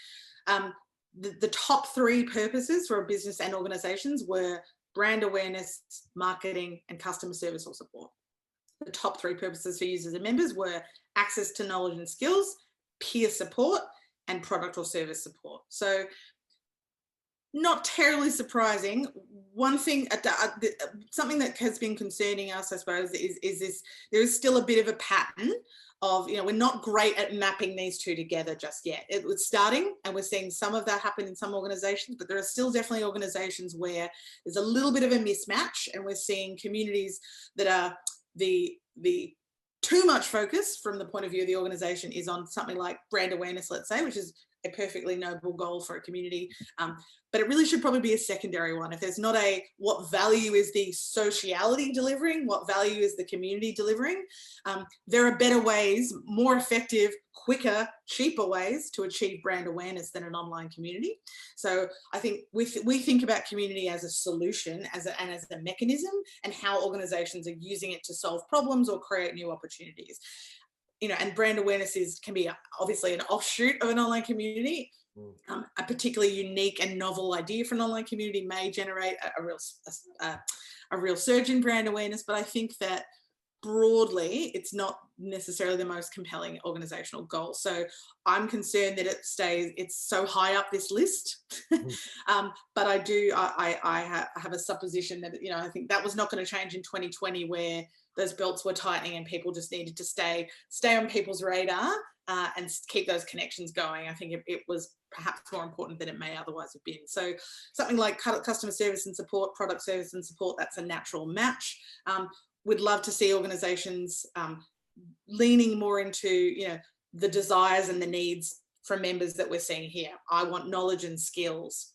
The top 3 purposes for business and organizations were brand awareness, marketing, and customer service or support. The top 3 purposes for users and members were access to knowledge and skills, peer support, and product or service support. So Not terribly surprising. One thing, something that has been concerning us, I suppose, is this: there is still a bit of a pattern of, we're not great at mapping these two together just yet. It was starting, and we're seeing some of that happen in some organizations, but there are still definitely organizations where there's a little bit of a mismatch, and we're seeing communities that are the too much focus from the point of view of the organization is on something like brand awareness, let's say, which is a perfectly noble goal for a community. But it really should probably be a secondary one. If there's not a, what value is the sociality delivering, what value is the community delivering, there are better ways, more effective, quicker, cheaper ways to achieve brand awareness than an online community. So I think we think about community as a solution, as a mechanism, and how organizations are using it to solve problems or create new opportunities. And brand awareness can be obviously an offshoot of an online community. A particularly unique and novel idea for an online community may generate a real surge in brand awareness, but I think that broadly, it's not necessarily the most compelling organizational goal. So I'm concerned that it's so high up this list. But I have a supposition that, I think that was not going to change in 2020, where those belts were tightening and people just needed to stay on people's radar and keep those connections going. I think it was perhaps more important than it may otherwise have been. So something like customer service and support, product service and support, that's a natural match. We'd love to see organizations leaning more into, the desires and the needs from members that we're seeing here. I want knowledge and skills.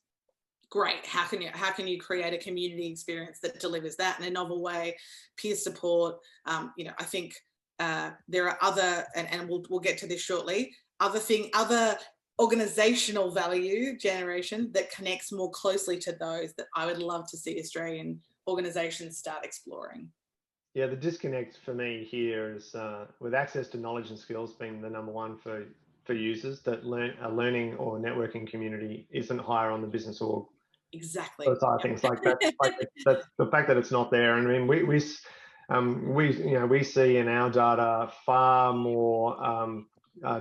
Great. How can you create a community experience that delivers that in a novel way? Peer support. I think there are other, and we'll get to this shortly, other organizational value generation that connects more closely to those that I would love to see Australian organizations start exploring. Yeah, the disconnect for me here is with access to knowledge and skills being the number one for users, that a learning or networking community isn't higher on the business org. Exactly. Those are things like that. That's the fact that it's not there. I mean, we see in our data far more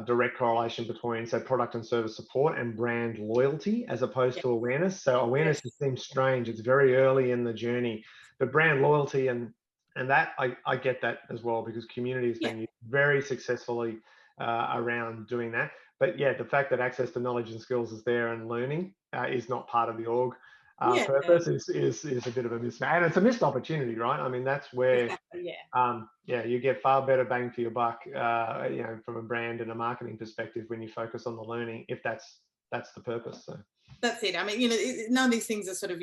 direct correlation between, say, product and service support and brand loyalty as opposed to awareness. So awareness seems strange. It's very early in the journey, but brand loyalty and that I get that as well, because community has been used very successfully around doing that. But yeah, the fact that access to knowledge and skills is there and learning is not part of the org purpose is a bit of a mismatch, and it's a missed opportunity, right? I mean, that's where you get far better bang for your buck, from a brand and a marketing perspective when you focus on the learning, if that's the purpose. So that's it. I mean, none of these things are sort of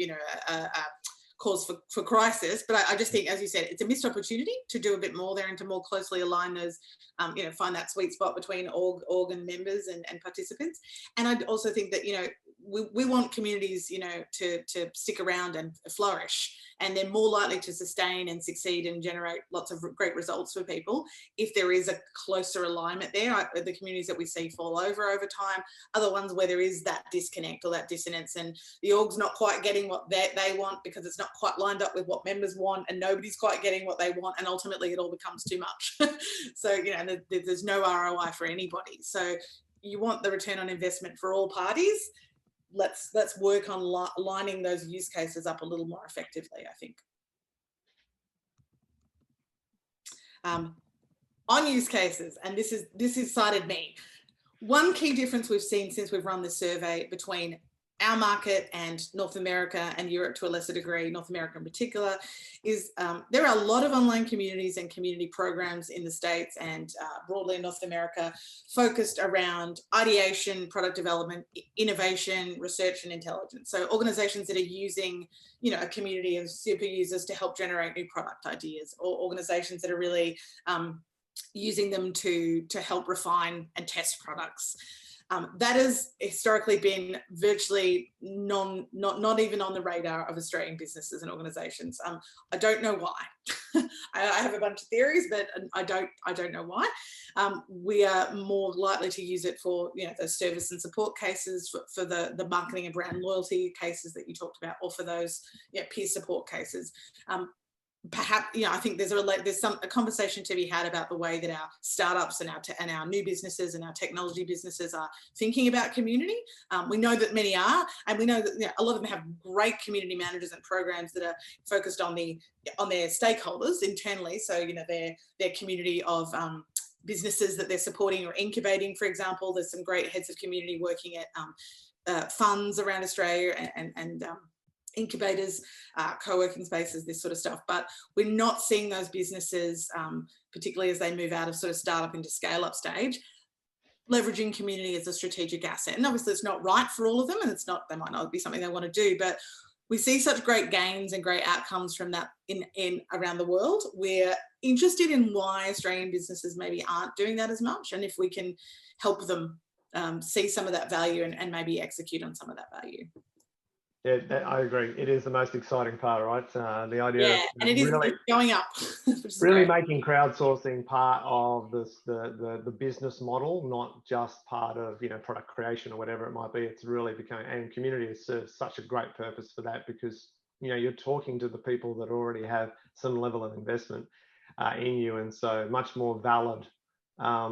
cause for crisis, but I just think, as you said, it's a missed opportunity to do a bit more there and to more closely align those, find that sweet spot between org and members and participants. And I also think that, we want communities, to stick around and flourish, and they're more likely to sustain and succeed and generate lots of great results for people if there is a closer alignment there. The communities that we see fall over time are the ones where there is that disconnect or that dissonance, and the org's not quite getting what they want because it's not quite lined up with what members want, and nobody's quite getting what they want, and ultimately it all becomes too much. So, there's no ROI for anybody. So you want the return on investment for all parties. Let's work on lining those use cases up a little more effectively, I think. On use cases, and this is cited me. One key difference we've seen since we've run this survey between our market and North America and Europe to a lesser degree, North America in particular, is there are a lot of online communities and community programs in the States and broadly in North America focused around ideation, product development, innovation, research and intelligence. So organizations that are using, a community of super users to help generate new product ideas, or organizations that are really using them to help refine and test products. That has historically been virtually not even on the radar of Australian businesses and organisations. I don't know why. I have a bunch of theories, but I don't know why. We are more likely to use it for those service and support cases, for the marketing and brand loyalty cases that you talked about, or for those peer support cases. perhaps, I think there's a conversation to be had about the way that our startups and our new businesses and our technology businesses are thinking about community. We know that many are, and we know that a lot of them have great community managers and programs that are focused on their stakeholders internally. So their community of businesses that they're supporting or incubating, for example. There's some great heads of community working at funds around Australia and incubators, co-working spaces, this sort of stuff. But we're not seeing those businesses, particularly as they move out of sort of startup into scale-up stage, leveraging community as a strategic asset. And obviously it's not right for all of them, and they might not be something they want to do, but we see such great gains and great outcomes from that in around the world. We're interested in why Australian businesses maybe aren't doing that as much, and if we can help them see some of that value and maybe execute on some of that value. Yeah, I agree. It is the most exciting part, right? The idea of and it is really going up. really making crowdsourcing part of the business model, not just part of product creation or whatever it might be. It's really becoming, and community has served such a great purpose for that, because you're talking to the people that already have some level of investment in you, and so much more valid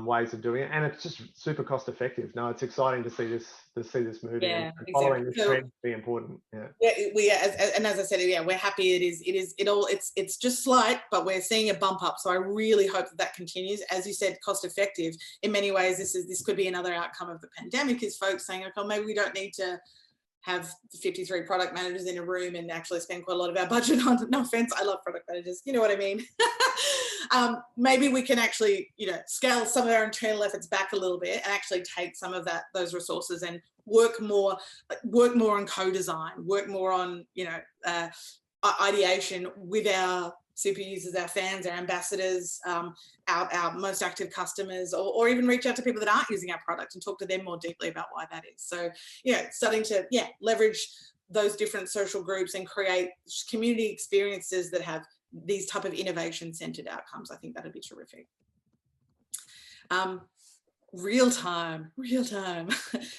ways of doing it, and it's just super cost effective. No, it's exciting to see this moving, and following this trend be important. And as I said, we're happy. It's just slight, but we're seeing a bump up. So I really hope that continues. As you said, cost effective. In many ways, this could be another outcome of the pandemic, is folks saying, okay, maybe we don't need to have 53 product managers in a room and actually spend quite a lot of our budget on, no offense, I love product managers, you know what I mean? Maybe we can actually, scale some of our internal efforts back a little bit and actually take some of those resources and work more on co-design, work more on, ideation with our super users, our fans, our ambassadors, our most active customers, or even reach out to people that aren't using our product and talk to them more deeply about why that is. So, starting to, leverage those different social groups and create community experiences that have these type of innovation-centered outcomes. I think that'd be terrific. Real time.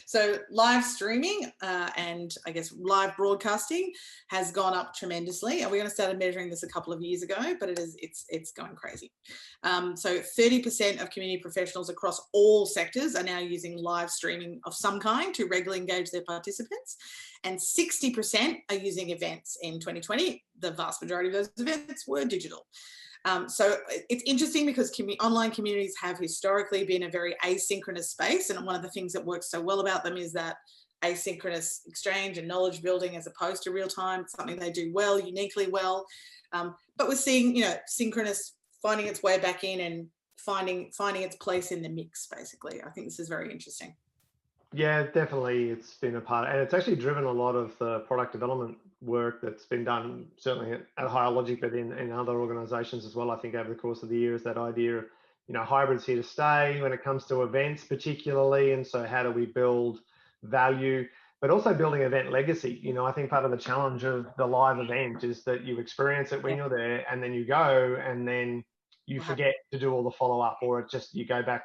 So live streaming and I guess live broadcasting has gone up tremendously, and we're going to start measuring this a couple of years ago, but it's going crazy. So 30% of community professionals across all sectors are now using live streaming of some kind to regularly engage their participants, and 60% are using events. In 2020, the vast majority of those events were digital. So it's interesting because online communities have historically been a very asynchronous space, and one of the things that works so well about them is that asynchronous exchange and knowledge building as opposed to real time. It's something they do well, uniquely well. But we're seeing, synchronous finding its way back in and finding its place in the mix, basically. I think this is very interesting. Yeah, definitely. It's been a part, and it's actually driven a lot of the product development work that's been done, certainly at Higher Logic, but in other organizations as well. I think over the course of the year is that idea of, hybrid's here to stay when it comes to events particularly. And so how do we build value, but also building event legacy? I think part of the challenge of the live event is that you experience it when you're there, and then you go, and then you forget to do all the follow-up, or it just, you go back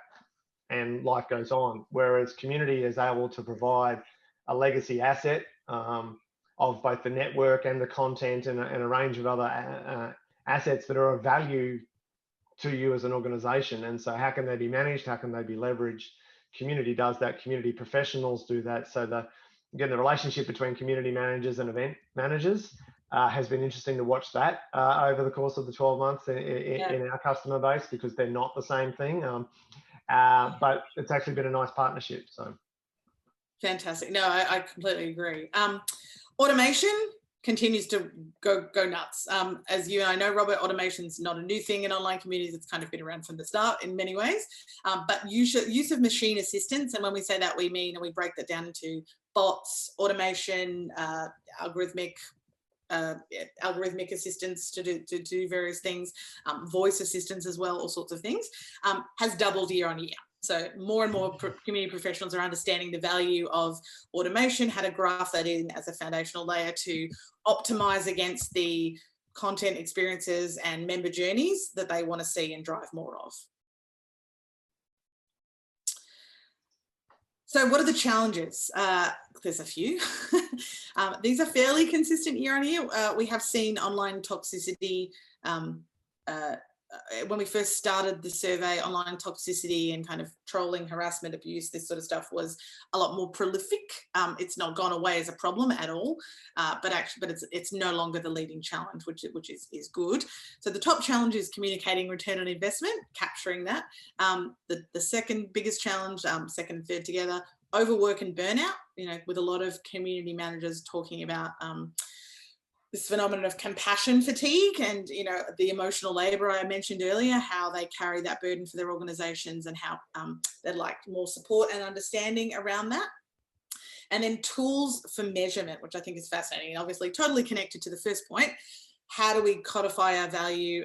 and life goes on. Whereas community is able to provide a legacy asset of both the network and the content and a range of other assets that are of value to you as an organization. And so how can they be managed? How can they be leveraged? Community does that. Community professionals do that. So the relationship between community managers and event managers has been interesting to watch that over the course of the 12 months in our customer base, because they're not the same thing. But it's actually been a nice partnership. So fantastic. No, I completely agree. Automation continues to go nuts. As you and I know, Robert, automation's not a new thing in online communities. It's kind of been around from the start in many ways. But use of machine assistance, and when we say that, we mean, and we break that down into bots, automation, algorithmic assistance to do various things, voice assistance as well, all sorts of things, has doubled year on year. So more and more community professionals are understanding the value of automation, how to graph that in as a foundational layer to optimize against the content experiences and member journeys that they want to see and drive more of. So what are the challenges? There's a few. These are fairly consistent year on year. We have seen online toxicity. When we first started the survey, online toxicity and kind of trolling, harassment, abuse, this sort of stuff was a lot more prolific. It's not gone away as a problem at all, but it's no longer the leading challenge, which is good. So the top challenge is communicating return on investment, capturing that. The second biggest challenge, second and third together, overwork and burnout. With a lot of community managers talking about this phenomenon of compassion fatigue and, the emotional labor I mentioned earlier, how they carry that burden for their organizations and how they'd like more support and understanding around that. And then tools for measurement, which I think is fascinating and obviously totally connected to the first point. How do we codify our value?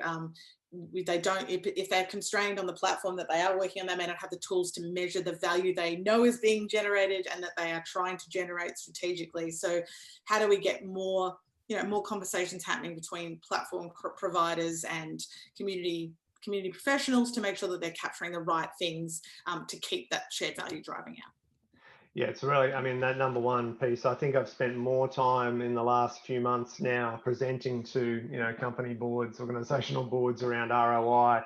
If they're constrained on the platform that they are working on, they may not have the tools to measure the value they know is being generated and that they are trying to generate strategically. So how do we get more conversations happening between platform providers and community professionals to make sure that they're capturing the right things to keep that shared value driving out? Yeah, it's really, that number one piece, I think I've spent more time in the last few months now presenting to, company boards, organizational boards around ROI.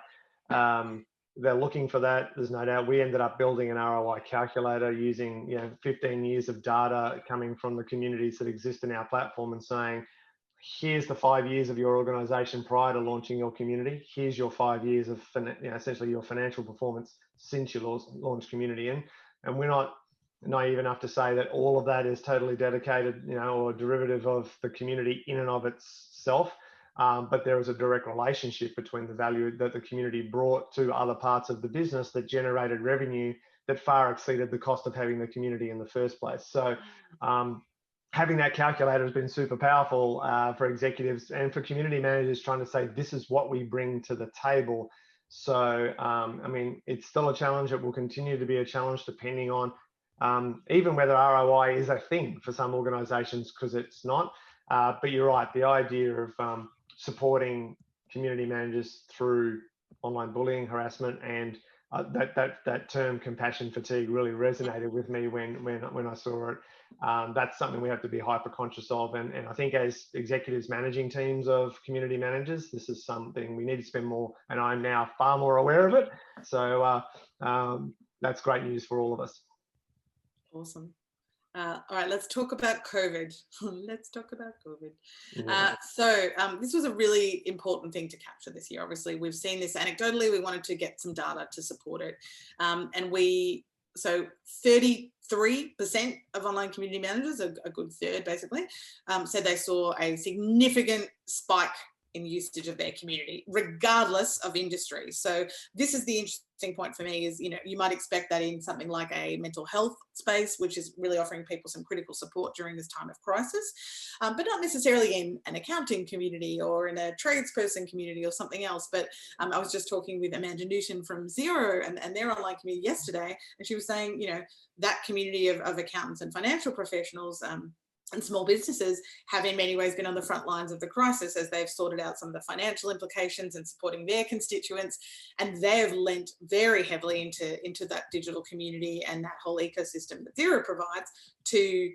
They're looking for that. There's no doubt. We ended up building an ROI calculator using 15 years of data coming from the communities that exist in our platform and saying, here's the 5 years of your organization prior to launching your community. Here's your 5 years of essentially your financial performance since you launched community in. And we're not naive enough to say that all of that is totally dedicated, or derivative of the community in and of itself. But there is a direct relationship between the value that the community brought to other parts of the business that generated revenue that far exceeded the cost of having the community in the first place. So having that calculator has been super powerful for executives and for community managers trying to say, this is what we bring to the table. So, it's still a challenge. It will continue to be a challenge depending on even whether ROI is a thing for some organizations, because it's not. But you're right, the idea of supporting community managers through online bullying, harassment, and that term compassion fatigue really resonated with me when I saw it. That's something we have to be hyper conscious of, and I think as executives managing teams of community managers, this is something we need to spend more, and I'm now far more aware of it. So that's great news for all of us. Awesome. All right, let's talk about COVID. Let's talk about COVID. Yeah. So this was a really important thing to capture this year. Obviously, we've seen this anecdotally. We wanted to get some data to support it. So 33% of online community managers, a good third basically, said they saw a significant spike in usage of their community, regardless of industry. So this is the interesting point for me is, you might expect that in something like a mental health space, which is really offering people some critical support during this time of crisis, but not necessarily in an accounting community or in a tradesperson community or something else. But I was just talking with Amanda Newton from Xero and their online community yesterday, and she was saying, that community of accountants and financial professionals and small businesses have in many ways been on the front lines of the crisis as they've sorted out some of the financial implications and supporting their constituents. And they've lent very heavily into that digital community and that whole ecosystem that Xero provides to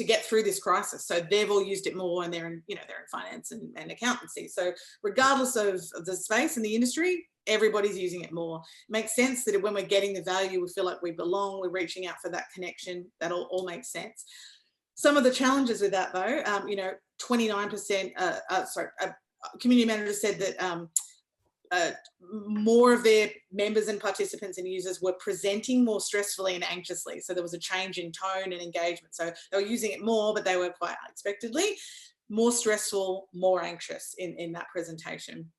get through this crisis. So they've all used it more, and they're in finance and accountancy. So regardless of the space in the industry, everybody's using it more. It makes sense that when we're getting the value, we feel like we belong, we're reaching out for that connection. That all makes sense. Some of the challenges with that, though, 29%, community managers said that more of their members and participants and users were presenting more stressfully and anxiously. So there was a change in tone and engagement. So they were using it more, but they were quite unexpectedly more stressful, more anxious in that presentation.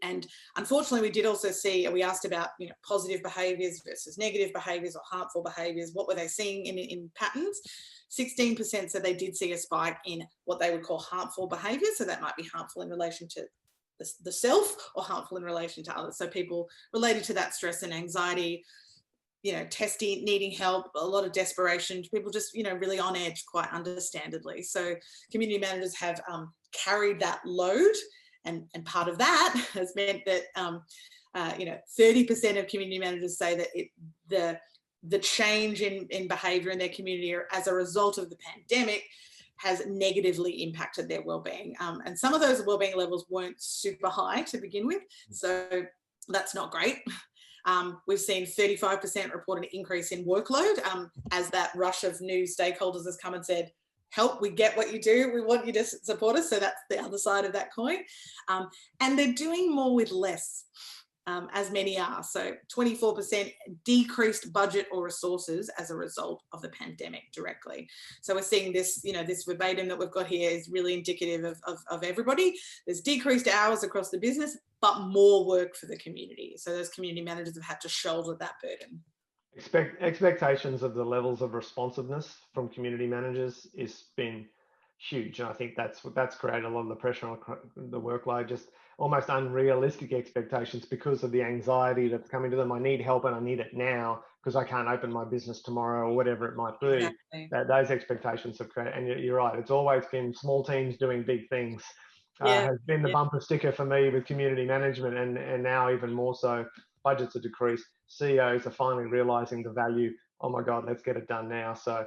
And unfortunately, we did also see, we asked about positive behaviours versus negative behaviours or harmful behaviours. What were they seeing in patterns? 16% said they did see a spike in what they would call harmful behaviours. So that might be harmful in relation to the self or harmful in relation to others. So people related to that stress and anxiety, testing, needing help, a lot of desperation, people just, really on edge, quite understandably. So community managers have carried that load. And part of that has meant that, 30% of community managers say that the change in behaviour in their community as a result of the pandemic has negatively impacted their well-being. And some of those well-being levels weren't super high to begin with, so that's not great. We've seen 35% report an increase in workload as that rush of new stakeholders has come and said, help, we get what you do, we want you to support us. So that's the other side of that coin. And they're doing more with less. As many are. So 24% decreased budget or resources as a result of the pandemic directly. So we're seeing this, this verbatim that we've got here is really indicative of everybody. There's decreased hours across the business, but more work for the community. So those community managers have had to shoulder that burden. Expectations of the levels of responsiveness from community managers has been huge. And I think that's created a lot of the pressure on the workload, just almost unrealistic expectations because of the anxiety that's coming to them. I need help and I need it now because I can't open my business tomorrow or whatever it might be. Exactly. Those expectations have created, and you're right, it's always been small teams doing big things. Has been the bumper sticker for me with community management, and now even more so. Budgets are decreased. CEOs are finally realizing the value. Oh my God, let's get it done now. So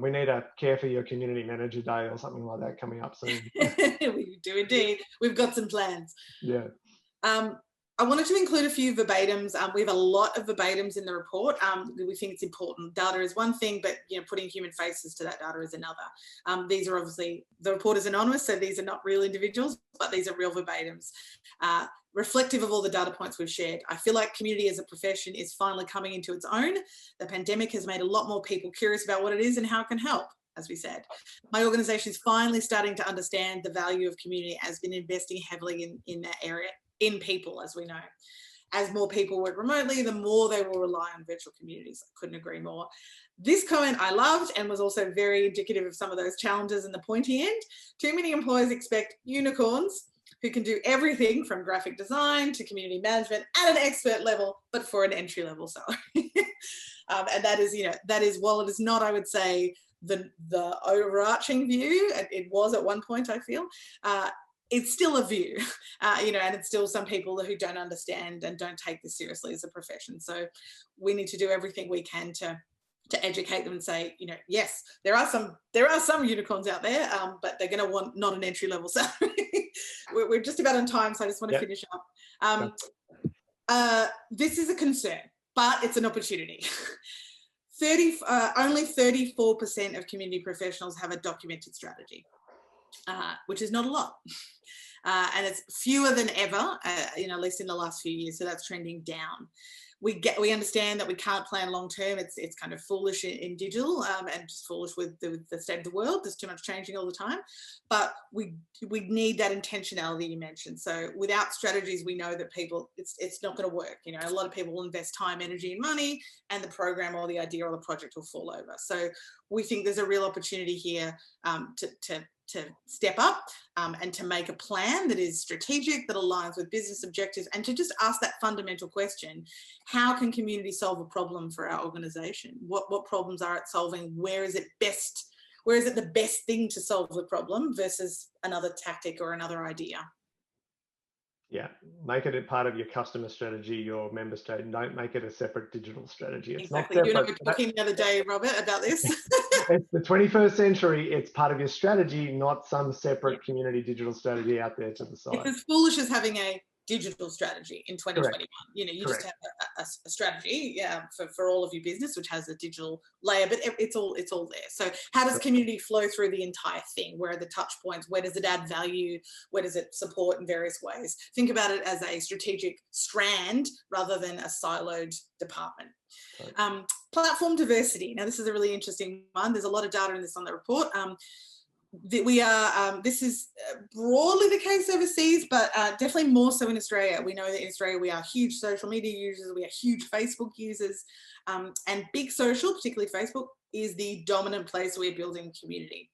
we need a Care for Your Community Manager Day or something like that coming up soon. We do indeed. We've got some plans. Yeah. I wanted to include a few verbatims. We have a lot of verbatims in the report. We think it's important. Data is one thing, but putting human faces to that data is another. These are obviously, the report is anonymous, so these are not real individuals, but these are real verbatims. Reflective of all the data points we've shared. I feel like community as a profession is finally coming into its own. The pandemic has made a lot more people curious about what it is and how it can help, as we said. My organisation is finally starting to understand the value of community, has been investing heavily in that area, in people, as we know. As more people work remotely, the more they will rely on virtual communities. I couldn't agree more. This comment I loved and was also very indicative of some of those challenges in the pointy end. Too many employers expect unicorns who can do everything from graphic design to community management at an expert level, but for an entry level salary. And that is, while it is not, I would say, the overarching view, it was at one point, I feel, it's still a view, and it's still some people who don't understand and don't take this seriously as a profession. So we need to do everything we can to educate them and say, yes, there are some unicorns out there, but they're going to want not an entry level salary. We're just about on time, so I just want to finish up. This is a concern, but it's an opportunity. Only 34% of community professionals have a documented strategy, which is not a lot. And it's fewer than ever, at least in the last few years. So that's trending down. We understand that we can't plan long term. It's kind of foolish in digital and just foolish with the state of the world. There's too much changing all the time. But we need that intentionality you mentioned. So without strategies, we know that it's not going to work. A lot of people will invest time, energy, and money, and the program or the idea or the project will fall over. So we think there's a real opportunity here to step up and to make a plan that is strategic, that aligns with business objectives, and to just ask that fundamental question: how can community solve a problem for our organisation? What problems are it solving? Where is it the best thing to solve the problem versus another tactic or another idea? Yeah, make it a part of your customer strategy, your member strategy. Don't make it a separate digital strategy. It's exactly. not You separate. and I were talking the other day, Robert, about this. It's the 21st century. It's part of your strategy, not some separate community digital strategy out there to the side. It's as foolish as having a digital strategy in 2021. Correct. You Correct. just have a strategy for all of your business, which has a digital layer, but it's all there. So how does community flow through the entire thing? Where are the touch points? Where does it add value? Where does it support in various ways? Think about it as a strategic strand rather than a siloed department. Right. Platform diversity. Now, this is a really interesting one. There's a lot of data in this on the report. This is broadly the case overseas, but definitely more so in Australia. We know that in Australia we are huge social media users, we are huge Facebook users, and big social, particularly Facebook, is the dominant place we're building community.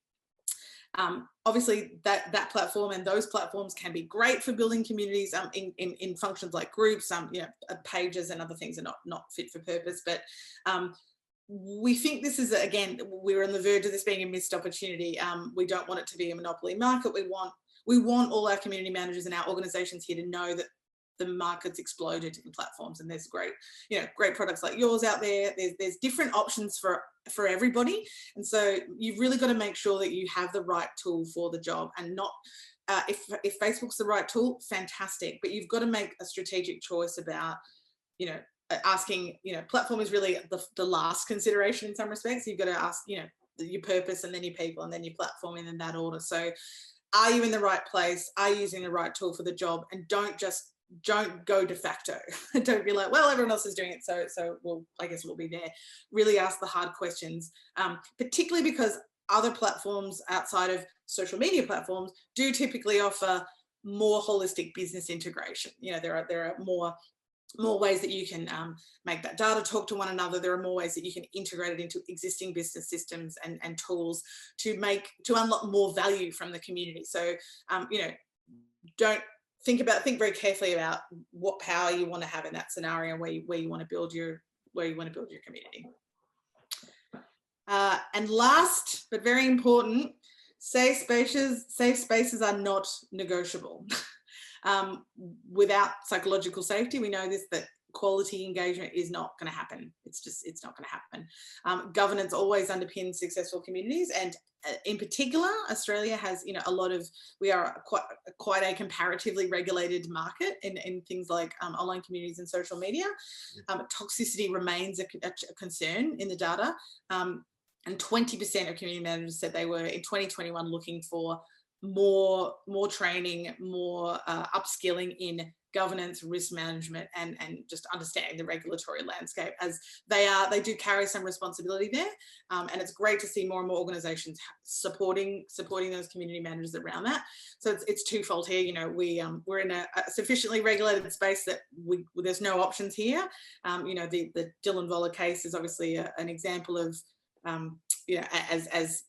Obviously, that platform and those platforms can be great for building communities in functions like groups. Pages and other things are not fit for purpose, but we think this is, again, we're on the verge of this being a missed opportunity. We don't want it to be a monopoly market. We want all our community managers and our organisations here to know that the market's exploded in platforms, and there's great, you know, great products like yours out there. There's different options for everybody. And so you've really got to make sure that you have the right tool for the job, and not, if Facebook's the right tool, fantastic, but you've got to make a strategic choice about, you know, asking, you know, platform is really the last consideration in some respects. You've got to ask, you know, your purpose, and then your people, and then your platform, and in that order. So are you in the right place? Are you using the right tool for the job? And don't go de facto. Don't be like, well, everyone else is doing it, so well, I guess we'll be there. Really ask the hard questions, particularly because other platforms outside of social media platforms do typically offer more holistic business integration. You know, there are more ways that you can make that data talk to one another. There are more ways that you can integrate it into existing business systems and tools to unlock more value from the community. So, you know, think very carefully about what power you want to have in that scenario, where you want to build your community. And last, but very important, safe spaces are not negotiable. Without psychological safety, we know this, that quality engagement is not going to happen. It's not going to happen. Governance always underpins successful communities, and in particular, Australia has, you know, we are quite a comparatively regulated market in things like online communities and social media. Toxicity remains a concern in the data, and 20% of community managers said they were in 2021 looking for more training, more upskilling in governance, risk management, and just understanding the regulatory landscape, as they do carry some responsibility there. And it's great to see more and more organizations supporting those community managers around that. So it's twofold here. You know, we're in a sufficiently regulated space that there's no options here. You know, the Dylan Voller case is obviously an example of, you know, as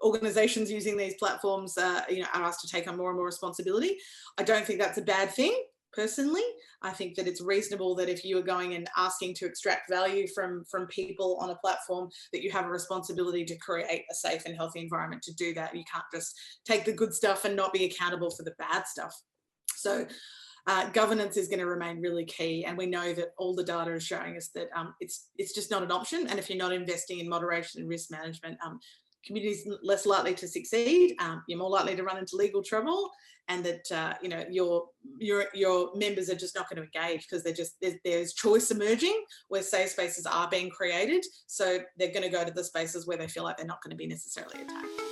organizations using these platforms, you know, are asked to take on more and more responsibility. I don't think that's a bad thing, personally. I think that it's reasonable that if you are going and asking to extract value from people on a platform, that you have a responsibility to create a safe and healthy environment to do that. You can't just take the good stuff and not be accountable for the bad stuff. So governance is going to remain really key, and we know that all the data is showing us that it's just not an option. And if you're not investing in moderation and risk management, communities less likely to succeed. You're more likely to run into legal trouble, and that you know, your members are just not going to engage, because there's choice emerging where safe spaces are being created. So they're going to go to the spaces where they feel like they're not going to be necessarily attacked.